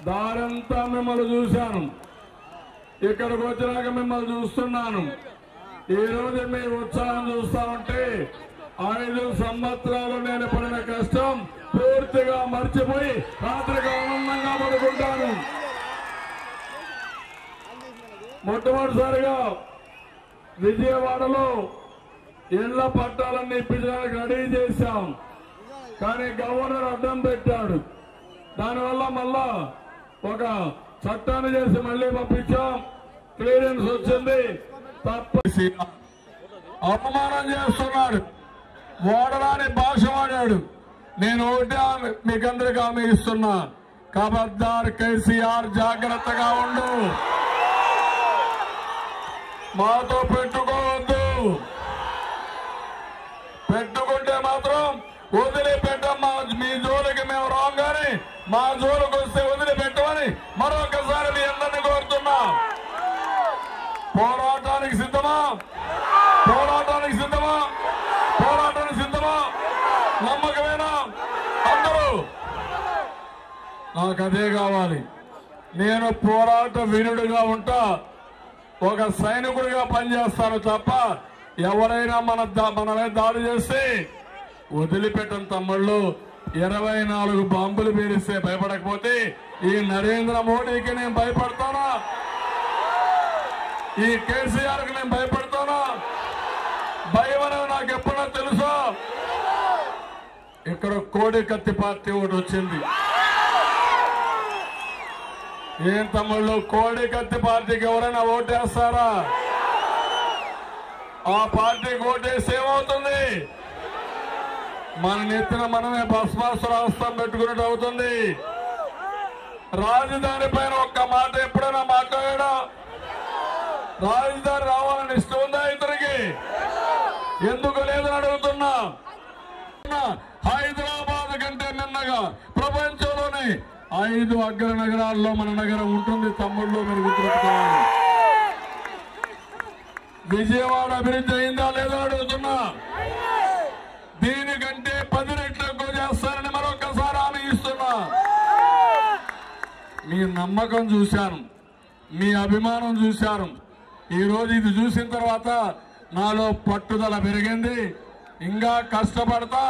దారంతా మిమ్మల్ని చూశాను, ఇక్కడికి వచ్చినాక మిమ్మల్ని చూస్తున్నాను. ఈ రోజు మీ ఉత్సాహం చూస్తా ఉంటే 5 సంవత్సరాలు నేను పడిన కష్టం పూర్తిగా మర్చిపోయి రాత్రికి ఆనందంగా పడుకుంటాను. మొట్టమొదటిసారిగా విజయవాడలో ఇళ్ల పట్టాలన్నీ ఇప్పించడానికి రెడీ చేశాం. కానీ గవర్నర్ అడ్డం పెట్టాడు. దానివల్ల మళ్ళా ఒక చట్టాన్ని చేసి మళ్లీ పంపించాం. క్లియరెన్స్ వచ్చింది. తప్ప అవమానం చేస్తున్నాడు, ఓడరాని భాష వాడాడు. నేను ఒకటే మీకందరికీ హామీ ఇస్తున్నా, ఖబర్దార్ కేసీఆర్ జాగ్రత్తగా ఉండు, మాతో పెట్టుకోవద్దు. పెట్టుకుంటే మాత్రం వదిలిపెట్టమ్మా. మీ జోలికి మేము రాగానే మా జోలికి వస్తే వదిలిపెట్టమని మరొకసారి మీ అందరినీ కోరుతున్నా. పోరాటానికి సిద్ధమా? పోరాటానికి సిద్ధమా? పోరాటానికి సిద్ధమా? నమ్మకమేనా? అందరూ నాకు అదే కావాలి. నేను పోరాట వీరుడిగా ఉంటా, ఒక సైనికుడిగా పనిచేస్తాను తప్ప ఎవరైనా మన మీద దాడి చేస్తే వదిలిపెట్టను తమ్ముళ్ళు. 24 బాంబులు పేరిస్తే భయపడకపోతే ఈ నరేంద్ర మోడీకి నేను భయపడతానా? ఈ కేసీఆర్ కి నేను భయపడతానా? భయం అనేది నాకు ఎప్పుడో తెలుసా? ఇక్కడ కోడి కత్తి పార్టీ ఒకటి వచ్చింది. ఏం తమ్ముళ్ళు, కోడి కత్తి పార్టీకి ఎవరైనా ఓటేస్తారా? ఆ పార్టీకి ఓటేస్తే ఏమవుతుంది? మన నెత్తిన మనమే భస్మాసురాస్త్రం పెట్టుకున్నట్టు అవుతుంది. రాజధాని పైన ఒక్క మాట ఎప్పుడైనా మాట్లాడా? రాజధాని రావాలని ఇష్టం ఉందా ఇతనికి? ఎందుకు లేదని అడుగుతున్నా. హైదరాబాద్ కంటే మిన్నగా ప్రపంచంలోనే 5 అగ్ర నగరాల్లో మన నగరం ఉంటుంది తమ్ముళ్ళు. మీరు గుర్తుపెట్టుకోవాలి. విజయవాడ అభివృద్ధి అయిందా లేదా అడుగుతున్నా. దీనికంటే 10 రెట్లు ఎక్కువ చేస్తారని మరొకసారి హామీ ఇస్తున్నా. మీ నమ్మకం చూశాను, మీ అభిమానం చూశాను. ఈ రోజు ఇది చూసిన తర్వాత నాలో పట్టుదల పెరిగింది. ఇంకా కష్టపడతా